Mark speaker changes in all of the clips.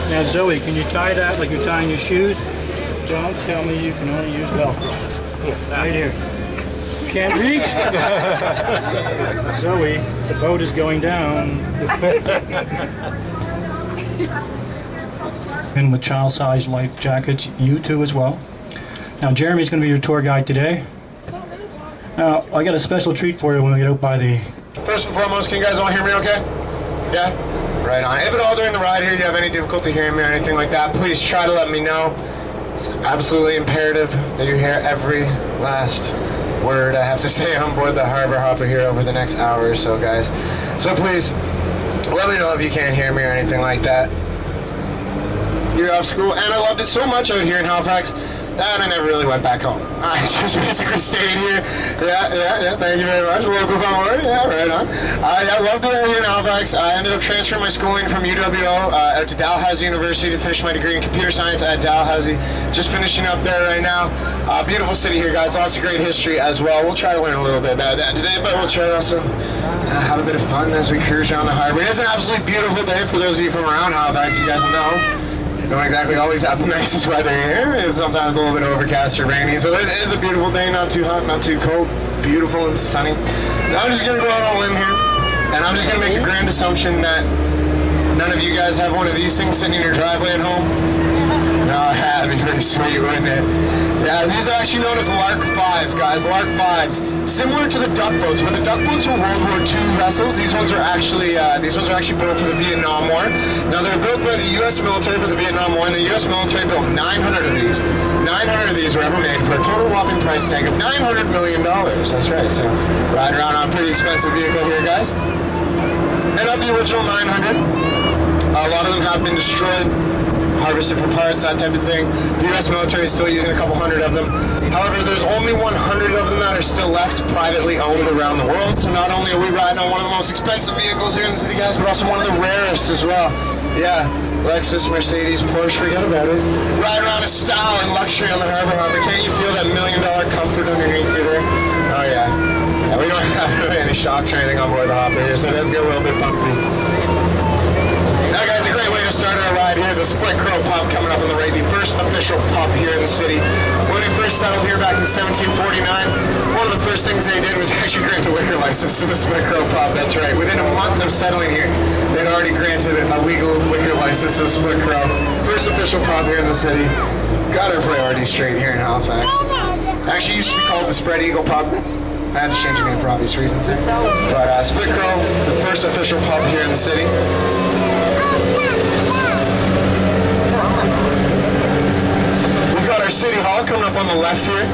Speaker 1: Now Zoe, can you tie that like you're tying your shoes? Don't tell me you can only use Velcro. Here, right here. Can't reach? Zoe, the boat is going down. And with child-sized life jackets, you too as well. Now Jeremy's going to be your tour guide today. Now, I got a special treat for you when we get out by the...
Speaker 2: First and foremost, can you guys all hear me okay? Yeah? Right on. If at all during the ride here you have any difficulty hearing me or anything like that, please try to let me know. It's absolutely imperative that you hear every last word I have to say on board the Harbour Hopper here over the next hour or so, guys. So please, let me know if you can't hear me or anything like that. You're off school, and I loved it so much out here in Halifax that I never really went back home. I just basically stayed here. Yeah, thank you very much. Locals on board, yeah, right on. I loved it out here in Halifax. I ended up transferring my schooling from UWO out to Dalhousie University to finish my degree in computer science at Dalhousie. Just finishing up there right now. Beautiful city here, guys. Lots of great history as well. We'll try to learn a little bit about that today, but we'll try to also have a bit of fun as we cruise around the harbor. It is an absolutely beautiful day for those of you from around Halifax. You guys will know. Don't exactly always have the nicest weather here. It's sometimes a little bit overcast or rainy. So this is a beautiful day, not too hot, not too cold, beautiful and sunny. Now I'm just gonna go out on a limb here, and I'm just gonna make the grand assumption that none of you guys have one of these things sitting in your driveway at home. No, that'd be pretty sweet, wouldn't it? Yeah, these are actually known as Lark 5s, guys. Lark 5s, similar to the duck boats. When the duck boats were World War II vessels, these ones are actually built for the Vietnam War. Now they're built by the U.S. military for the Vietnam War, and the U.S. military built 900 of these. 900 of these were ever made for a total whopping price tag of $900 million. That's right. So ride around on a pretty expensive vehicle here, guys. And of the original 900, a lot of them have been destroyed, harvested for parts, that type of thing. The U.S. military is still using a couple hundred of them. However, there's only 100 of them that are still left privately owned around the world. So not only are we riding on one of the most expensive vehicles here in the city, guys, but also one of the rarest as well. Yeah, Lexus, Mercedes, Porsche, forget about it. Ride around in style and luxury on the Harbour Hopper. Can't you feel that $1 million comfort underneath you there? Oh yeah. Yeah, we don't have really any shocks or anything on board the Hopper here, so it does get a little bit bumpy. Now guys, a great way to start our ride here, the Split Crow pub coming up on the right, the first official pub here in the city. When we first settled here back in 1749, one of the first things they did was actually grant a liquor license to the Split Crow pub, that's right. Within a month of settling here, they'd already granted a legal liquor license to the Split Crow. First official pub here in the city. Got our priorities straight here in Halifax. Actually used to be called the Spread Eagle pub. I had to change the name for obvious reasons here. But Split Crow, the first official pub here in the city. We've got our City Hall coming up on the left here.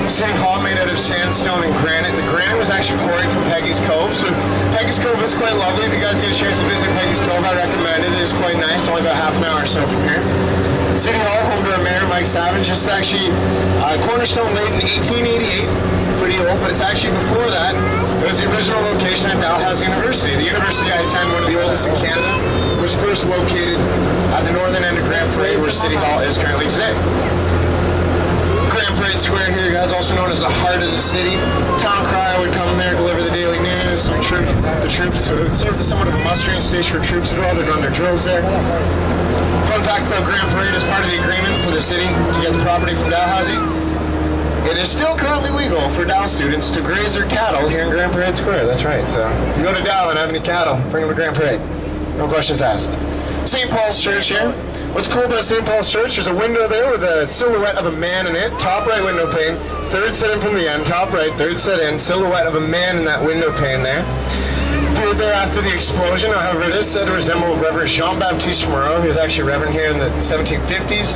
Speaker 2: City Hall made out of sandstone and granite. The granite was actually quarried from Peggy's Cove. So Peggy's Cove is quite lovely. If you guys get a chance to visit Peggy's Cove, I recommend it. It is quite nice. Only about half an hour or so from here. City Hall, home to our mayor, Mike Savage. This is actually cornerstone laid in 1888. Pretty old, but it's actually before that. It was the original location at Dalhousie University. The university I attend, one of the oldest in Canada, was first located at the northern end of Grand Parade, where City Hall is currently today. Grand Parade Square here, guys, also known as the heart of the city. Town crier would come there, deliver the daily news. The troops served as somewhat of a mustering station for troops as well. They'd run their drills there. Fun fact about Grand Parade, as part of the agreement for the city to get the property from Dalhousie, it is still currently legal for Dal students to graze their cattle here in Grand Parade Square. That's right. So if you go to Dal and have any cattle, bring them to Grand Parade. No questions asked. St. Paul's Church here. What's cool about St. Paul's Church, there's a window there with a silhouette of a man in it. Top right window pane, third set in from the end. Top right, third set in. Silhouette of a man in that window pane there. Appeared there after the explosion. However, it is said to resemble Reverend Jean-Baptiste Moreau, who was actually Reverend here in the 1750s.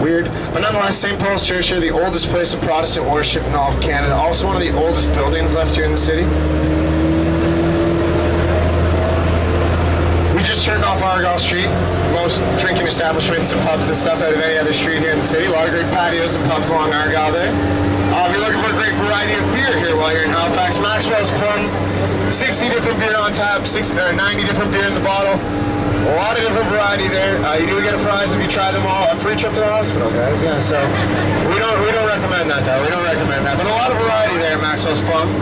Speaker 2: Weird. But nonetheless, St. Paul's Church here, the oldest place of Protestant worship in all of Canada. Also one of the oldest buildings left here in the city. We just turned off Argyle Street. Most drinking establishments and pubs and stuff out of any other street here in the city. A lot of great patios and pubs along Argyle there. If you're looking for a great variety of beer here while you're in Halifax, Maxwell's Plum, 60 different beer on tap, 90 different beer in the bottle. A lot of different variety there. You do get a prize if you try them all. A free trip to the hospital, guys. Yeah, so we don't recommend that though. We don't recommend that. But a lot of variety there at Maxwell's Plum.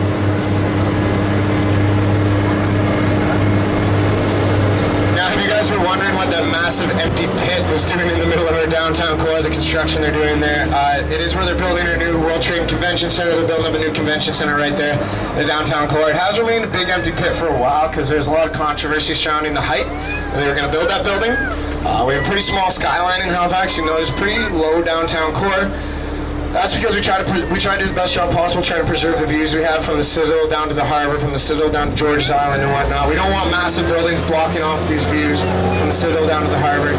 Speaker 2: Now, have you guys guys were wondering what that massive empty pit was doing in the middle of our downtown core, the construction they're doing there, it is where they're building a new World Trade Convention Center. They're building up a new convention center right there, the downtown core. It has remained a big empty pit for a while because there's a lot of controversy surrounding the height that they were going to build that building. We have a pretty small skyline in Halifax. You notice pretty low downtown core. That's because we try to do the best job possible, trying to preserve the views we have from the Citadel down to the Harbour, from the Citadel down to George's Island and whatnot. We don't want massive buildings blocking off these views from the Citadel down to the Harbour.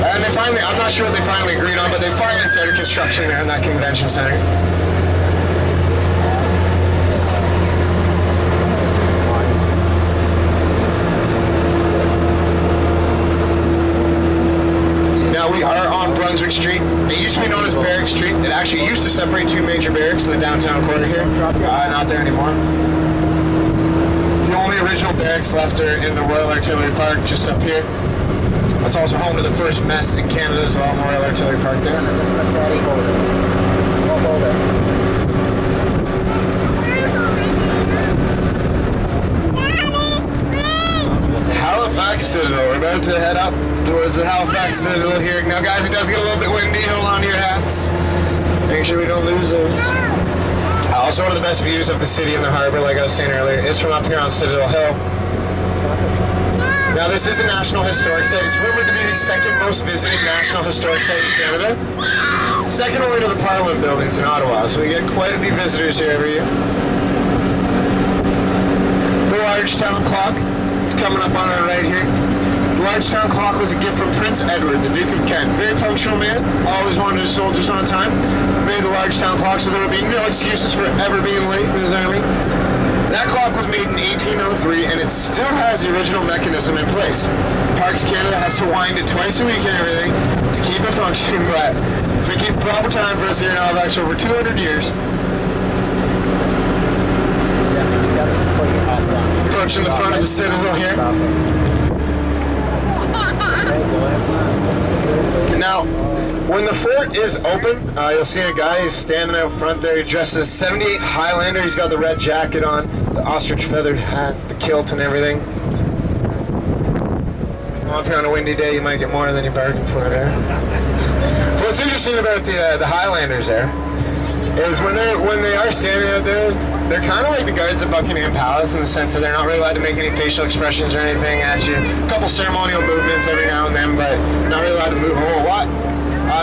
Speaker 2: And they finally, I'm not sure what they finally agreed on, but they finally started construction there in that convention center. Now we are on Brunswick Street. It used to be known as Barrack Street. It actually used to separate two major barracks in the downtown corner here. Not there anymore. The only original barracks left are in the Royal Artillery Park, just up here. That's also home to the first mess in Canada as well, in the Royal Artillery Park there. Halifax Citadel. We're about to head up towards the Halifax Citadel here. Now guys, it does get a little bit windy. Hold on to your hats. Make sure we don't lose those. Also, one of the best views of the city and the harbour, like I was saying earlier, is from up here on Citadel Hill. Now this is a National Historic Site. It's rumored to be the second most visited National Historic Site in Canada. Second only to the Parliament buildings in Ottawa, so we get quite a few visitors here every year. The large town clock. It's coming up on our right here. The large town clock was a gift from Prince Edward, the Duke of Kent. Very punctual man, always wanted his soldiers on time. Made the large town clock so there would be no excuses for ever being late in his army. That clock was made in 1803 and it still has the original mechanism in place. Parks Canada has to wind it twice a week and everything to keep it functioning, but we keep proper time for us here in Halifax for over 200 years. Approaching the front of the Citadel here. Now, when the fort is open, you'll see a guy, he's standing out front there, he's dressed as 78th Highlander. He's got the red jacket on, the ostrich feathered hat, the kilt and everything. Well, if you're on a windy day, you might get more than you bargained for there. So what's interesting about the Highlanders there is when they are standing out there, they're kind of like the guards at Buckingham Palace in the sense that they're not really allowed to make any facial expressions or anything at you. A couple ceremonial movements every now and then, but not really allowed to move a whole lot.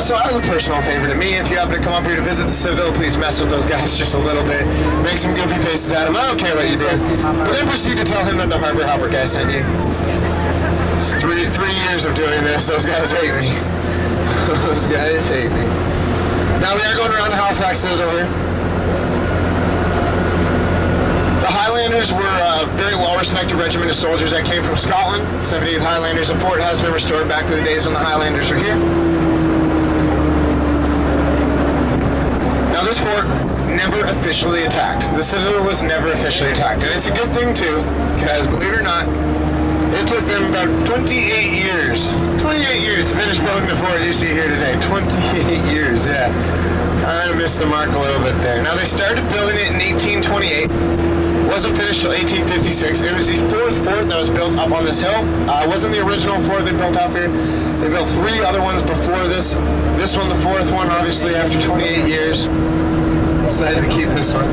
Speaker 2: So as a personal favor to me, if you happen to come up here to visit the Citadel, please mess with those guys just a little bit. Make some goofy faces at them. I don't care what you do. But then proceed to tell him that the Harbour Helper guy sent you. It's three years of doing this. Those guys hate me. Those guys hate me. Now we are going around the Halifax Citadel here. The Highlanders were a very well-respected regiment of soldiers that came from Scotland. 78th Highlanders. The fort has been restored back to the days when the Highlanders were here. Now this fort never officially attacked. The Citadel was never officially attacked. And it's a good thing too, because believe it or not, it took them about 28 years. 28 years to finish building the fort you see here today. 28 years, yeah. Kind of missed the mark a little bit there. Now they started building it in 1828. Wasn't finished till 1856. It was the fourth fort that was built up on this hill. It wasn't the original fort they built up here. They built three other ones before this. This one, the fourth one, obviously after 28 years. Decided to keep this one.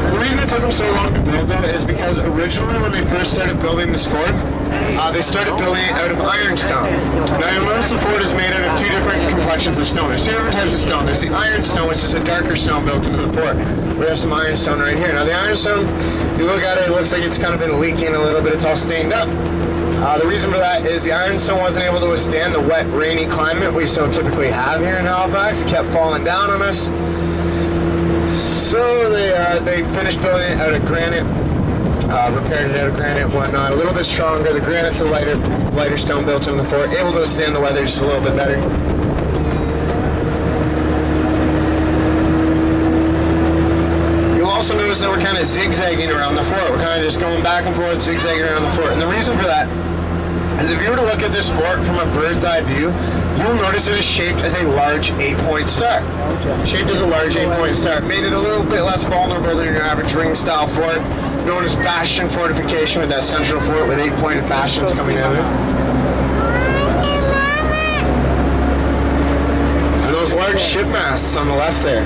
Speaker 2: The reason it took them so long to build though is because originally when they first started building this fort, they started building it out of ironstone. Now you'll notice the fort is made out of two different complexions of stone. There's two different types of stone. There's the ironstone, which is a darker stone built into the fort. We have some ironstone right here. Now the ironstone, if you look at it, it looks like it's kind of been leaking a little bit. It's all stained up. The reason for that is the ironstone wasn't able to withstand the wet, rainy climate we so typically have here in Halifax. It kept falling down on us. So they finished building it out of granite, repaired it out of granite and whatnot. A little bit stronger. The granite's a lighter stone built into the fort, able to withstand the weather just a little bit better. You'll also notice that we're kind of zigzagging around the fort. We're kind of just going back and forth, zigzagging around the fort. And the reason for that is if you were to look at this fort from a bird's eye view, you'll notice it is shaped as a large 8-point star. Shaped as a large 8-point star. Made it a little bit less vulnerable than your average ring-style fort. known as Bastion Fortification, with that central fort with 8-pointed bastions coming out of it. And those large ship masts on the left there.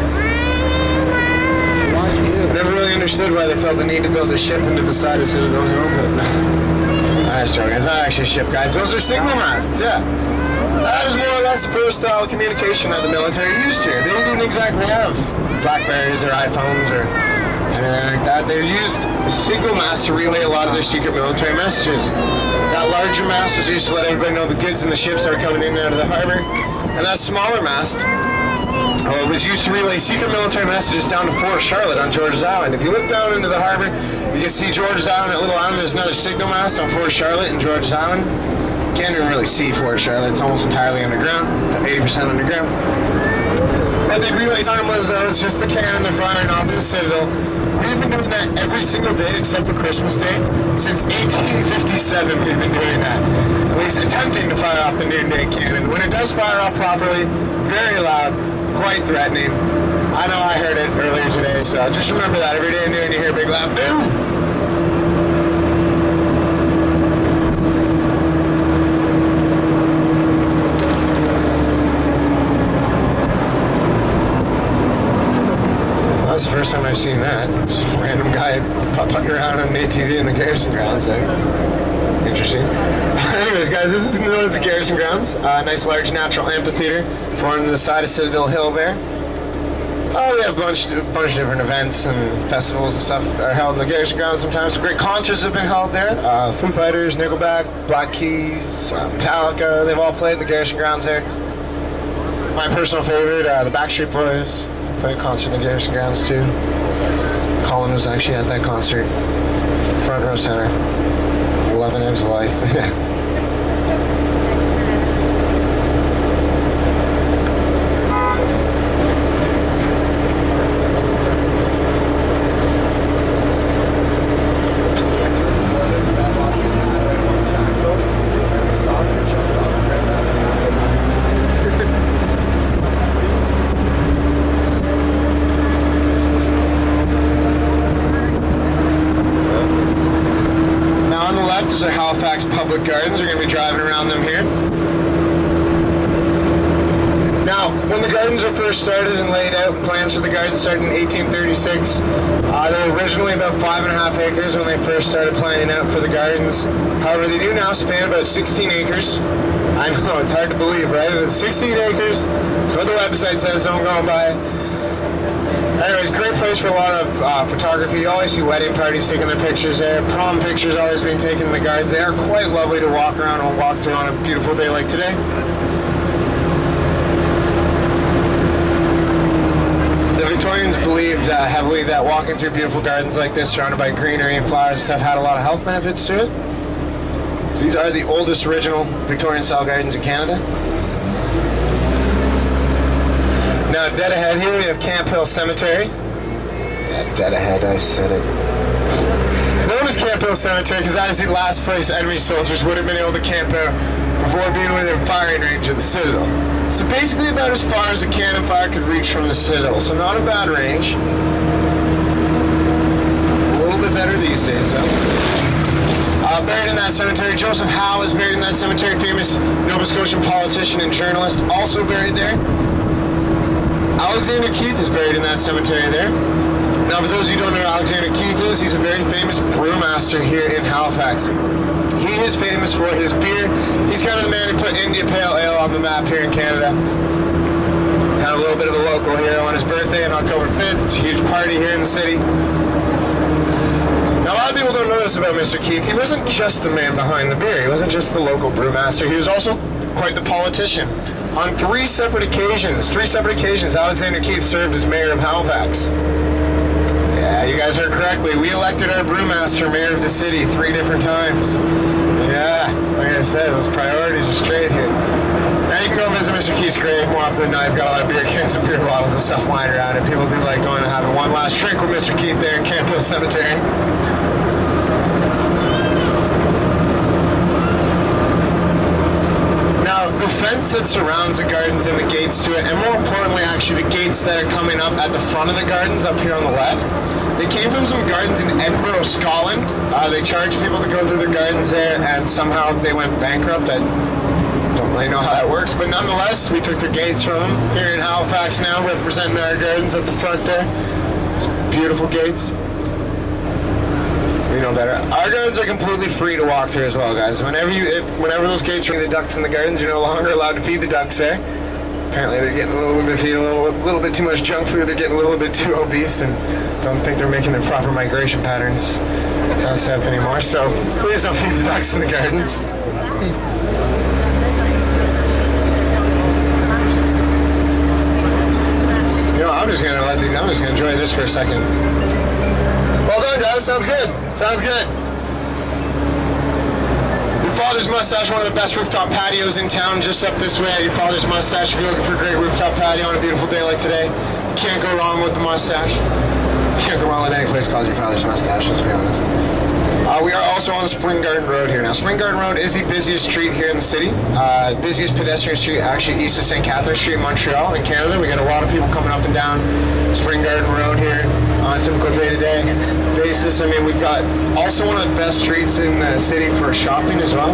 Speaker 2: I never really understood why they felt the need to build a ship into the side of Citadel Hill, but I was joking. It's not actually a ship, guys. Those are signal masts, yeah. That is more or less the first style of communication that the military used here. They didn't exactly have Blackberries or iPhones or anything like that. They used the signal mast to relay a lot of their secret military messages. That larger mast was used to let everybody know the goods and the ships that were coming in and out of the harbor. And that smaller mast was used to relay secret military messages down to Fort Charlotte on George's Island. If you look down into the harbor, you can see George's Island, that little island. There's another signal mast on Fort Charlotte and George's Island. Can't even really see Fort Charlotte. It's almost entirely underground, 80% underground. What they'd relay time was it's just the cannon they're firing off in the Citadel. We've been doing that every single day except for Christmas Day. Since 1857 we've been doing that. At least attempting to fire off the noonday cannon. When it does fire off properly, very loud, quite threatening. I know I heard it earlier today, so just remember that every day when you hear a big loud boom. That's the first time I've seen that. Just a random guy popping around on ATV in the Garrison Grounds there. Interesting. Anyways, guys, this is known as the Garrison Grounds. Nice large natural amphitheater formed on the side of Citadel Hill there. We have a bunch of different events and festivals and stuff that are held in the Garrison Grounds sometimes. Great concerts have been held there. Foo Fighters, Nickelback, Black Keys, Metallica, they've all played in the Garrison Grounds there. My personal favorite, the Backstreet Boys. Played a concert in the Garrison Grounds too. Colin was actually at that concert. Front row center. Loving his life. These are Halifax public gardens. We're going to be driving around them here. Now, when the gardens were first started and laid out, plans for the gardens started in 1836. They were originally about 5.5 acres when they first started planning out for the gardens. However, they do now span about 16 acres. I know, it's hard to believe, right? It's 16 acres. That's what the website says, so I'm going by it. Anyways, great place for a lot of photography. You always see wedding parties taking their pictures there. Prom pictures always being taken in the gardens. They are quite lovely to walk around and walk through on a beautiful day like today. The Victorians believed heavily that walking through beautiful gardens like this, surrounded by greenery and flowers and stuff, had a lot of health benefits to it. So these are the oldest original Victorian-style gardens in Canada. Now, dead ahead here, we have Camp Hill Cemetery. Yeah, dead ahead, I said it. Known as Camp Hill Cemetery because that is the last place enemy soldiers would have been able to camp out before being within firing range of the Citadel. So basically about as far as a cannon fire could reach from the Citadel. So not a bad range. A little bit better these days, though. Buried in that cemetery, Joseph Howe is buried in that cemetery, famous Nova Scotian politician and journalist, also buried there. Alexander Keith is buried in that cemetery there. Now, for those of you who don't know who Alexander Keith is, he's a very famous brewmaster here in Halifax. He is famous for his beer. He's kind of the man who put India Pale Ale on the map here in Canada. Kind of a little bit of a local hero on his birthday on October 5th. It's a huge party here in the city. Now, a lot of people don't know this about Mr. Keith. He wasn't just the man behind the beer. He wasn't just the local brewmaster. He was also quite the politician. On three separate occasions, Alexander Keith served as mayor of Halifax. Yeah, you guys heard correctly. We elected our brewmaster mayor of the city 3 different times. Yeah, like I said, those priorities are straight here. Now you can go visit Mr. Keith's grave more often than not. He's got a lot of beer cans and beer bottles and stuff lying around, and people do like going and having one last drink with Mr. Keith there in Camp Hill Cemetery. Now, the fence fence that surrounds the gardens and the gates to it, and more importantly, actually, the gates that are coming up at the front of the gardens up here on the left. They came from some gardens in Edinburgh, Scotland. They charged people to go through their gardens there, and somehow they went bankrupt. I don't really know how that works, but nonetheless, we took their gates from them. Here in Halifax now, representing our gardens at the front there. Beautiful gates. You know better. Our gardens are completely free to walk through as well, guys. Whenever those gates are the ducks in the gardens, you're no longer allowed to feed the ducks there. Apparently they're getting a little bit too much junk food. They're getting a little bit too obese and don't think they're making their proper migration patterns down south anymore. So please don't feed the ducks in the gardens. You know, I'm just gonna enjoy this for a second. Well done, guys. Sounds good. Sounds good. Your Father's Mustache, one of the best rooftop patios in town, just up this way at Your Father's Mustache. If you're looking for a great rooftop patio on a beautiful day like today, you can't go wrong with the mustache. You can't go wrong with any place called Your Father's Mustache, let's be honest. We are also on Spring Garden Road here. Now, Spring Garden Road is the busiest street here in the city. Busiest pedestrian street, actually, east of St. Catherine Street in Montreal, in Canada. We got a lot of people coming up and down Spring Garden Road here on a typical day-to-day basis. I mean, we've got also one of the best streets in the city for shopping as well.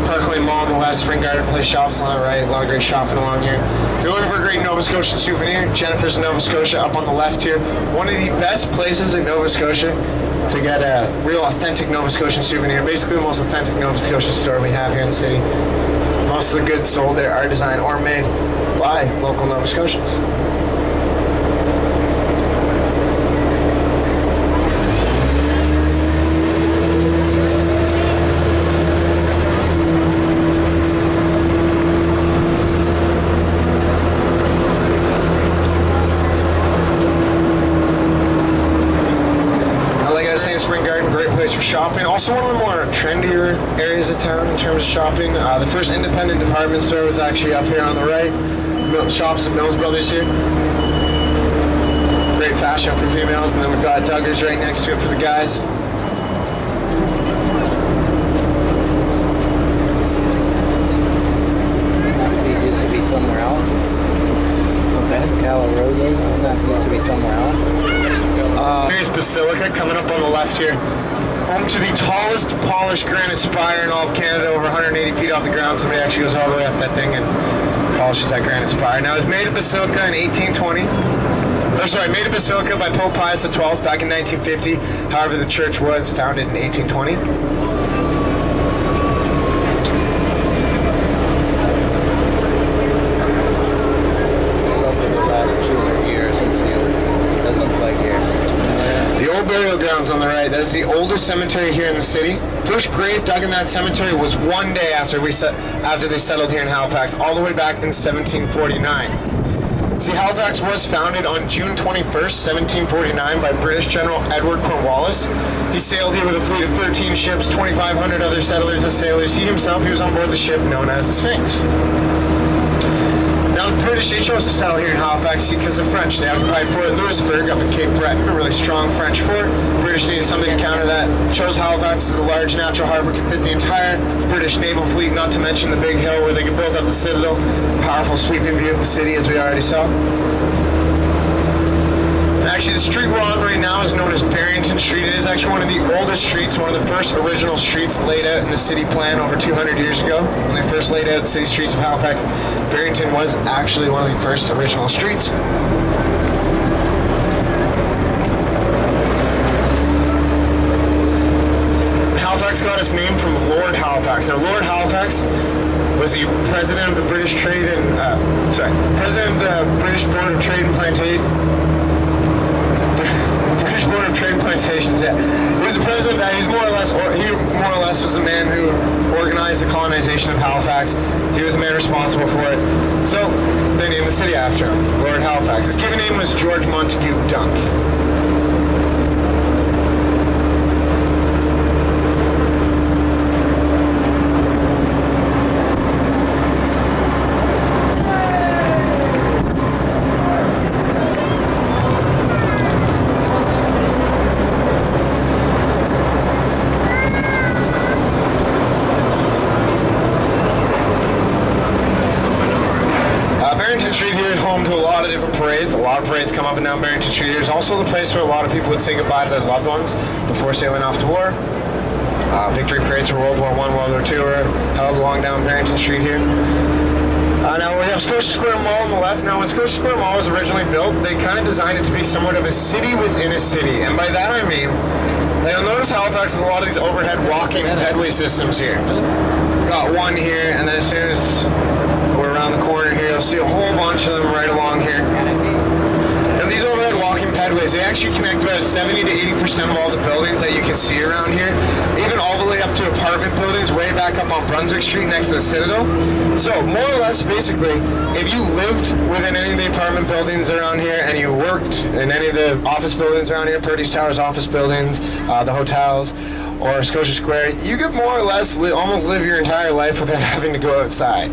Speaker 2: Park Lane Mall on the left, Spring Garden Place shops on the right. A lot of great shopping along here. If you're looking for a great Nova Scotian souvenir, Jennifer's in Nova Scotia up on the left here. One of the best places in Nova Scotia to get a real authentic Nova Scotian souvenir. Basically the most authentic Nova Scotian store we have here in the city. Most of the goods sold there are designed or made by local Nova Scotians. For shopping. Also one of the more trendier areas of town in terms of shopping. The first independent department store was actually up here on the right. Shops at Mills Brothers here. Great fashion for females, and then we've got Duggar's right next to it for the guys.
Speaker 3: These used to be somewhere else. What's that? Cala Roses? That used to be somewhere else.
Speaker 2: Here's Basilica coming up on the left here. Home to the tallest polished granite spire in all of Canada, over 180 feet off the ground. Somebody actually goes all the way up that thing and polishes that granite spire. Now, it was made of Basilica in 1820. Made of Basilica by Pope Pius XII back in 1950. However, the church was founded in 1820. Burial grounds on the right. That is the oldest cemetery here in the city. First grave dug in that cemetery was one day after they settled here in Halifax, all the way back in 1749. See, Halifax was founded on June 21st, 1749 by British General Edward Cornwallis. He sailed here with a fleet of 13 ships, 2,500 other settlers and sailors. He himself, he was on board the ship known as the Sphinx. Now, the British, they chose to settle here in Halifax because the French, they occupied Fort Louisbourg up in Cape Breton, a really strong French fort. The British needed something to counter that. Chose Halifax as the large natural harbor could fit the entire British naval fleet, not to mention the big hill where they could build up the Citadel. Powerful sweeping view of the city, as we already saw. And actually, the street we're on right now is known as Barrington Street. It is actually one of the oldest streets, one of the first original streets laid out in the city plan over 200 years ago. When they first laid out the city streets of Halifax, Barrington was actually one of the first original streets. Halifax got its name from Lord Halifax. Now, Lord Halifax was the president of the British Trade and president of the British Board of Trade and Plantations. Yeah, he was the president. He was more or less was the man who organized the colonization of Halifax. He was the man responsible for it. So they named the city after him, Lord Halifax. His given name was George Montague Dunk. home to a lot of different parades. A lot of parades come up and down Barrington Street. It's also the place where a lot of people would say goodbye to their loved ones before sailing off to war. Victory parades for World War I, World War II were held along down Barrington Street here. Now we have Scotia Square Mall on the left. Now when Scotia Square Mall was originally built, they kind of designed it to be somewhat of a city within a city. And by that I mean, now you'll notice Halifax has a lot of these overhead walking pedway systems here. We've got one here, and then as soon as we're around the corner here, you'll see a whole bunch of them right along here. Now these overhead walking pedways, they actually connect about 70 to 80% of all the buildings that you can see around here, even all the way up to apartment buildings way back up on Brunswick Street next to the Citadel. So more or less, basically, if you lived within any of the apartment buildings around here and you worked in any of the office buildings around here, Purdy's Towers office buildings, the hotels, or Scotia Square, you could more or less almost live your entire life without having to go outside.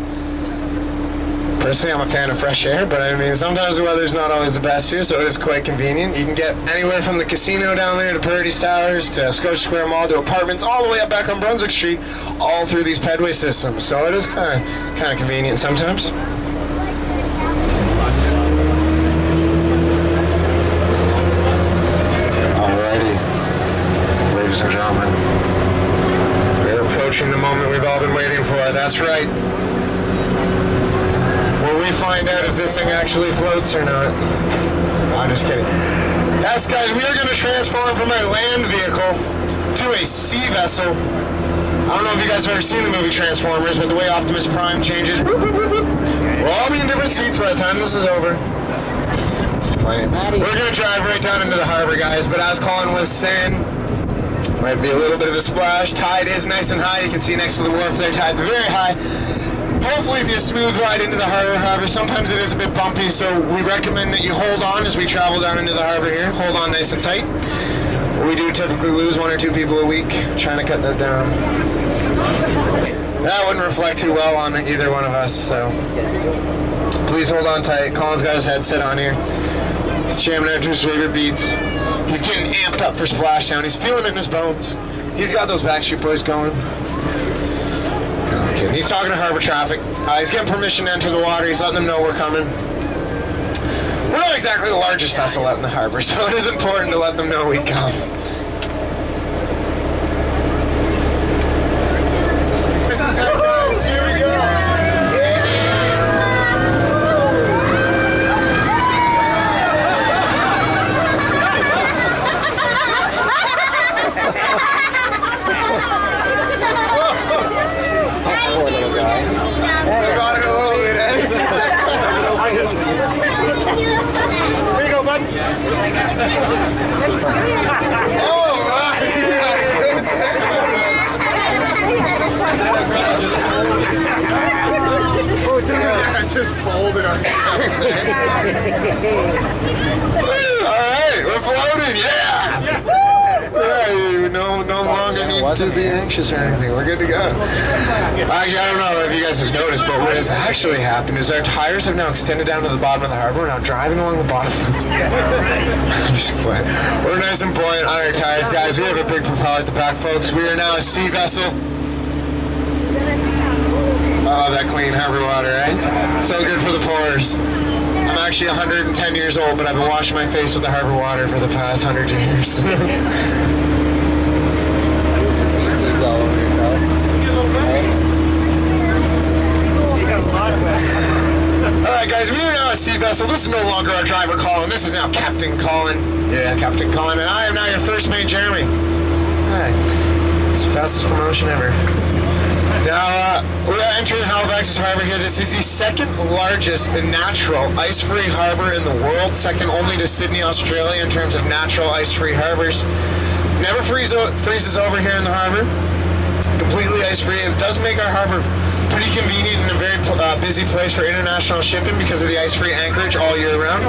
Speaker 2: Personally, I'm a fan of fresh air, but I mean, sometimes the weather's not always the best here, so it is quite convenient. You can get anywhere from the casino down there to Purdy's Towers to Scotia Square Mall to apartments all the way up back on Brunswick Street, all through these pedway systems. So it is kind of convenient sometimes. Alrighty, ladies and gentlemen, we're approaching the moment we've all been waiting for. That's right. Will we find out if this thing actually floats or not? I'm just kidding. Yes, guys, we are going to transform from a land vehicle to a sea vessel. I don't know if you guys have ever seen the movie Transformers, but the way Optimus Prime changes, we'll all be in different seats by the time this is over. We're going to drive right down into the harbor, guys, but as Colin was saying, might be a little bit of a splash. Tide is nice and high. You can see next to the wharf there, tide's very high. Hopefully it'll be a smooth ride into the harbor. However, sometimes it is a bit bumpy, so we recommend that you hold on as we travel down into the harbor here. Hold on nice and tight. We do typically lose 1 or 2 people a week. Trying to cut that down. That wouldn't reflect too well on either one of us, so please hold on tight. Colin's got his headset on here. He's jamming out to his favorite beats. He's getting amped up for splashdown. He's feeling it in his bones. He's got those Backstreet Boys going. He's talking to harbor traffic. He's getting permission to enter the water. He's letting them know we're coming. We're not exactly the largest vessel out in the harbor, so it is important to let them know we come. Listen tight, guys. Here we go.
Speaker 3: Poor little guy.
Speaker 2: Still got it a little bit, eh?
Speaker 1: Here you go, bud.
Speaker 2: Oh, right. Yeah, just folded on Alright, we're floating, yeah! Right, no longer need to be anxious or anything. We're good to go. Actually, I don't know if you guys have noticed, but what has actually happened is our tires have now extended down to the bottom of the harbor. We're now driving along the bottom. Just playing. We're nice and buoyant on our tires, guys. We have a big propeller at the back, folks. We are now a sea vessel. Oh, that clean harbor water, right? So good for the pores. I'm actually 110 years old, but I've been washing my face with the harbor water for the past 100 years. Alright guys, we are now a sea vessel. This is no longer our driver Colin. This is now Captain Colin. Yeah, Captain Colin. And I am now your first mate, Jeremy. Alright. It's the fastest promotion ever. Now, we're entering Halifax's harbor here. This is the second largest natural ice-free harbor in the world, second only to Sydney, Australia in terms of natural ice-free harbors. Never freezes over here in the harbor. Completely ice-free. It does make our harbor pretty convenient and a very busy place for international shipping because of the ice-free anchorage all year round.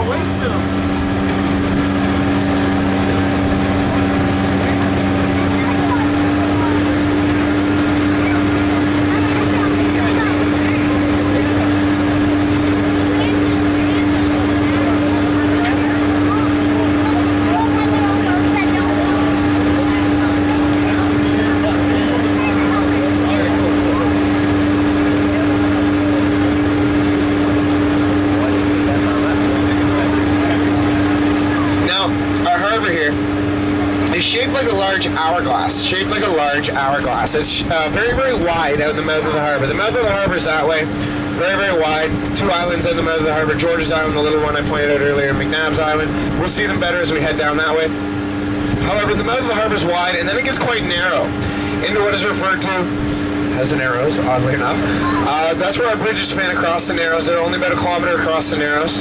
Speaker 2: large hourglass, shaped like a large hourglass. It's very, very wide out in the mouth of the harbor. The mouth of the harbor is that way, very, very wide. 2 islands out in the mouth of the harbor. George's Island, the little one I pointed out earlier, McNabb's Island. We'll see them better as we head down that way. However, the mouth of the harbor is wide, and then it gets quite narrow into what is referred to as the Narrows, oddly enough. That's where our bridges span across the Narrows. They're only about 1 kilometer across the Narrows.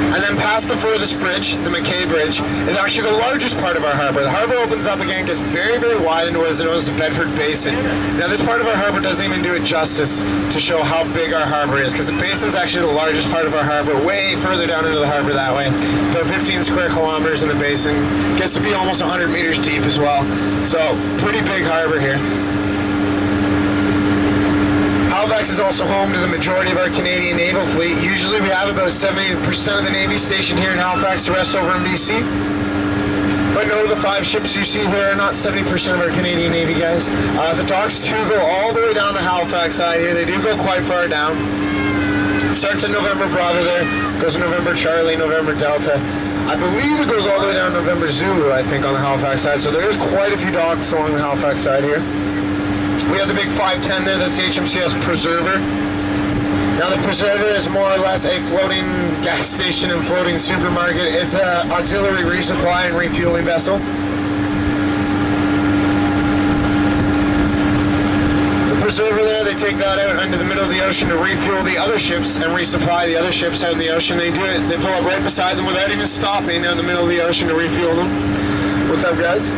Speaker 2: And then past the furthest bridge, the McKay Bridge, is actually the largest part of our harbor. The harbor opens up again, gets very, very wide into what is known as the Bedford Basin. Now this part of our harbor doesn't even do it justice to show how big our harbor is, because the basin is actually the largest part of our harbor, way further down into the harbor that way. About 15 square kilometers in the basin. Gets to be almost 100 meters deep as well. So, pretty big harbor here. Halifax is also home to the majority of our Canadian naval fleet. Usually we have about 70% of the Navy stationed here in Halifax, the rest over in BC. But no, the 5 ships you see here are not 70% of our Canadian Navy guys. The docks do go all the way down the Halifax side here. They do go quite far down. It starts in November Bravo there, goes to November Charlie, November Delta. I believe it goes all the way down to November Zulu, I think, on the Halifax side. So there is quite a few docks along the Halifax side here. We have the big 510 there, that's the HMCS Preserver. Now the Preserver is more or less a floating gas station and floating supermarket. It's an auxiliary resupply and refueling vessel. The Preserver there, they take that out into the middle of the ocean to refuel the other ships and resupply the other ships out in the ocean. They do it, they pull up right beside them without even stopping out in the middle of the ocean to refuel them. What's up, guys?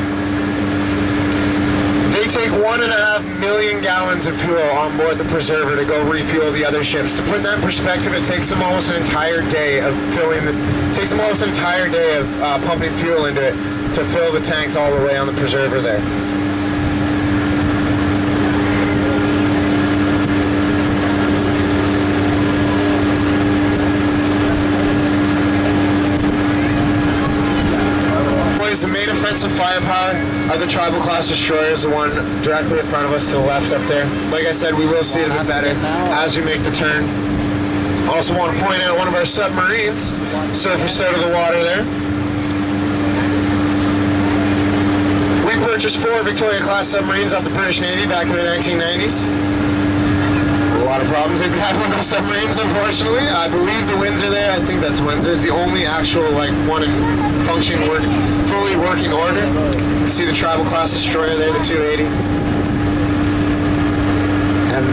Speaker 2: They take 1.5 million gallons of fuel on board the Preserver to go refuel the other ships. To put that in perspective, it takes them almost an entire day of pumping fuel into it to fill the tanks all the way on the Preserver there. The main offensive firepower are the tribal class destroyers, the one directly in front of us to the left up there. Like I said, we will see it a bit better as we make the turn. Also want to point out one of our submarines surfaced out of the water there. We purchased 4 Victoria class submarines off the British Navy back in the 1990s. A lot of problems they've been having with those submarines, unfortunately. I believe the Windsor there, I think that's Windsor, is the only actual one in functioning, fully working order. You see the tribal class destroyer there, the 280. And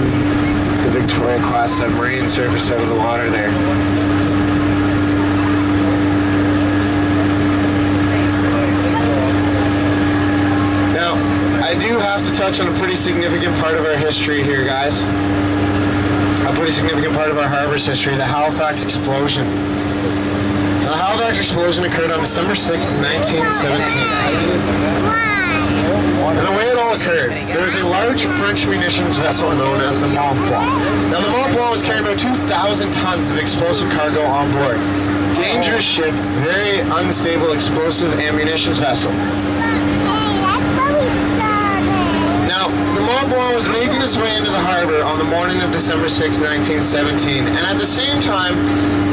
Speaker 2: the Victoria class submarine surfaced out of the water there. Now, I do have to touch on a pretty significant part of our history here, guys. A pretty significant part of our harbor's history, the Halifax explosion. Now, the Halifax explosion occurred on December 6th, 1917. And the way it all occurred, there was a large French munitions vessel known as the Mont Blanc. Now, the Mont Blanc was carrying about 2,000 tons of explosive cargo on board. Dangerous ship, very unstable explosive ammunitions vessel. The Mont Blanc was making its way into the harbor on the morning of December 6, 1917, and at the same time,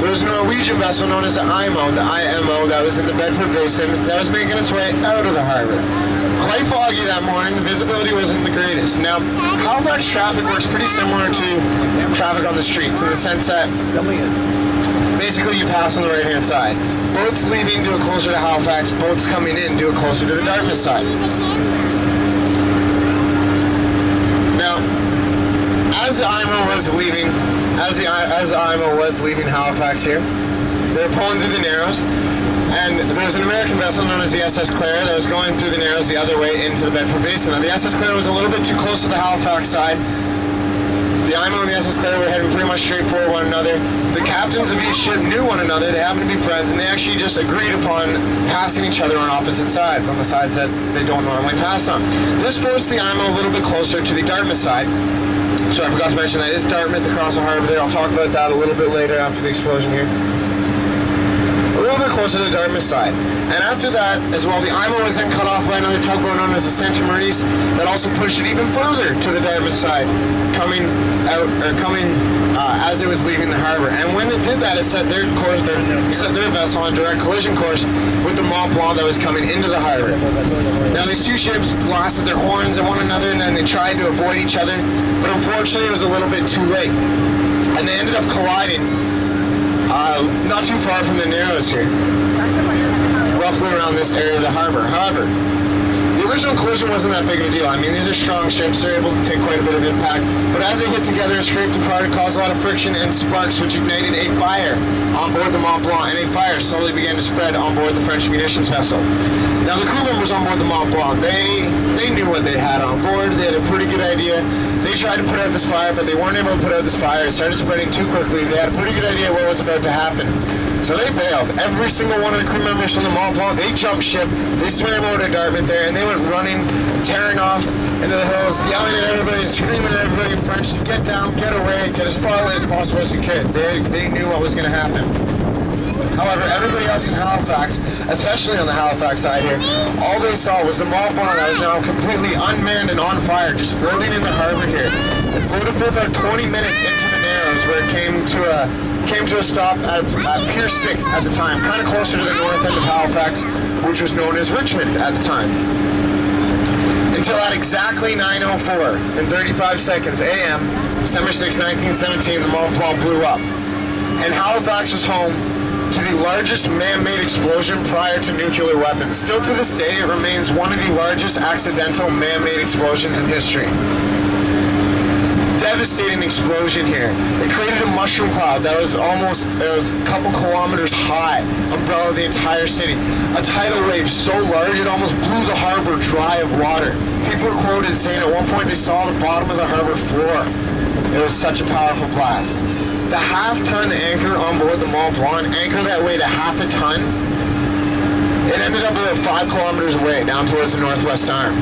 Speaker 2: there was a Norwegian vessel known as the IMO, that was in the Bedford Basin, that was making its way out of the harbor. Quite foggy that morning, the visibility wasn't the greatest. Now, Halifax traffic works pretty similar to traffic on the streets, in the sense that basically you pass on the right-hand side. Boats leaving do it closer to Halifax, boats coming in do it closer to the Dartmouth side. Now, as the IMO was leaving Halifax here, they were pulling through the Narrows, and there was an American vessel known as the SS Clare that was going through the Narrows the other way into the Bedford Basin. Now, the SS Clare was a little bit too close to the Halifax side. The IMO and the SS Clare were heading pretty much straight for one another. The captains of each ship knew one another, they happened to be friends, and they actually just agreed upon passing each other on opposite sides, on the sides that they don't normally pass on. This forced the IMO a little bit closer to the Dartmouth side. So I forgot to mention that is Dartmouth across the harbor there. I'll talk about that a little bit later after the explosion here. A little little bit closer to the Dartmouth side. And after that, as well, the IMO was then cut off by another tugboat known as the Santa Maurice that also pushed it even further to the Dartmouth side, coming as it was leaving the harbor. And when it did that, it set their vessel on direct collision course with the Mont Blanc that was coming into the harbor. Now, these two ships blasted their horns at one another, and then they tried to avoid each other, but unfortunately, it was a little bit too late. And they ended up colliding not too far from the Narrows here, roughly around this area of the harbor. However, the original collision wasn't that big of a deal. I mean, these are strong ships, they're able to take quite a bit of impact, but as they hit together and scraped apart, it caused a lot of friction and sparks, which ignited a fire on board the Mont Blanc, and a fire slowly began to spread on board the French munitions vessel. Now, the crew members on board the Mont Blanc, they knew what they had on board. They had a pretty good idea. They tried to put out this fire, but they weren't able to put out this fire. It started spreading too quickly. They had a pretty good idea what was about to happen. So they bailed. Every single one of the crew members from the Mont Blanc, they jumped ship, they swam over to Dartmouth there, and they went running, tearing off into the hills, yelling at everybody and screaming at everybody in French to get down, get away, get as far away as possible as you could. They knew what was going to happen. However, everybody else in Halifax, especially on the Halifax side here, all they saw was the Mont Blanc that was now completely unmanned and on fire, just floating in the harbor here. It floated for about 20 minutes into the Narrows, where it came to a stop at Pier 6 at the time, kind of closer to the north end of Halifax, which was known as Richmond at the time. Until at exactly 9:04 and 35 seconds a.m., December 6, 1917, the Mont Blanc blew up. And Halifax was home to the largest man-made explosion prior to nuclear weapons. Still to this day, it remains one of the largest accidental man-made explosions in history. Devastating explosion here. It created a mushroom cloud that was a couple kilometers high, umbrella the entire city. A tidal wave so large it almost blew the harbor dry of water. People are quoted saying at one point they saw the bottom of the harbor floor. It was such a powerful blast. The half-ton anchor on board the Mont Blanc, an anchor that weighed a half a ton, it ended up about 5 kilometers away, down towards the northwest arm.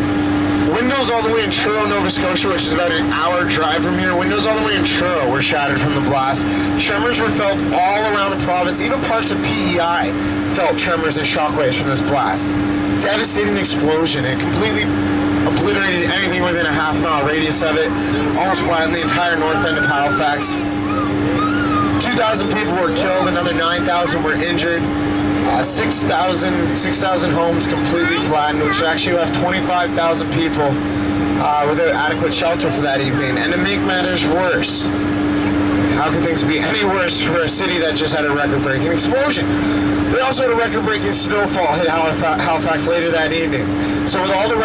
Speaker 2: Windows all the way in Truro, Nova Scotia, which is about an hour drive from here, windows all the way in Truro were shattered from the blast. Tremors were felt all around the province. Even parts of PEI felt tremors and shockwaves from this blast. Devastating explosion. It completely obliterated anything within a half-mile radius of it. Almost flattened the entire north end of Halifax. 2,000 people were killed, another 9,000 were injured. 6,000 homes completely flattened, which actually left 25,000 people without adequate shelter for that evening. And to make matters worse, how could things be any worse for a city that just had a record-breaking explosion? They also had a record-breaking snowfall hit Halifax later that evening. So with all the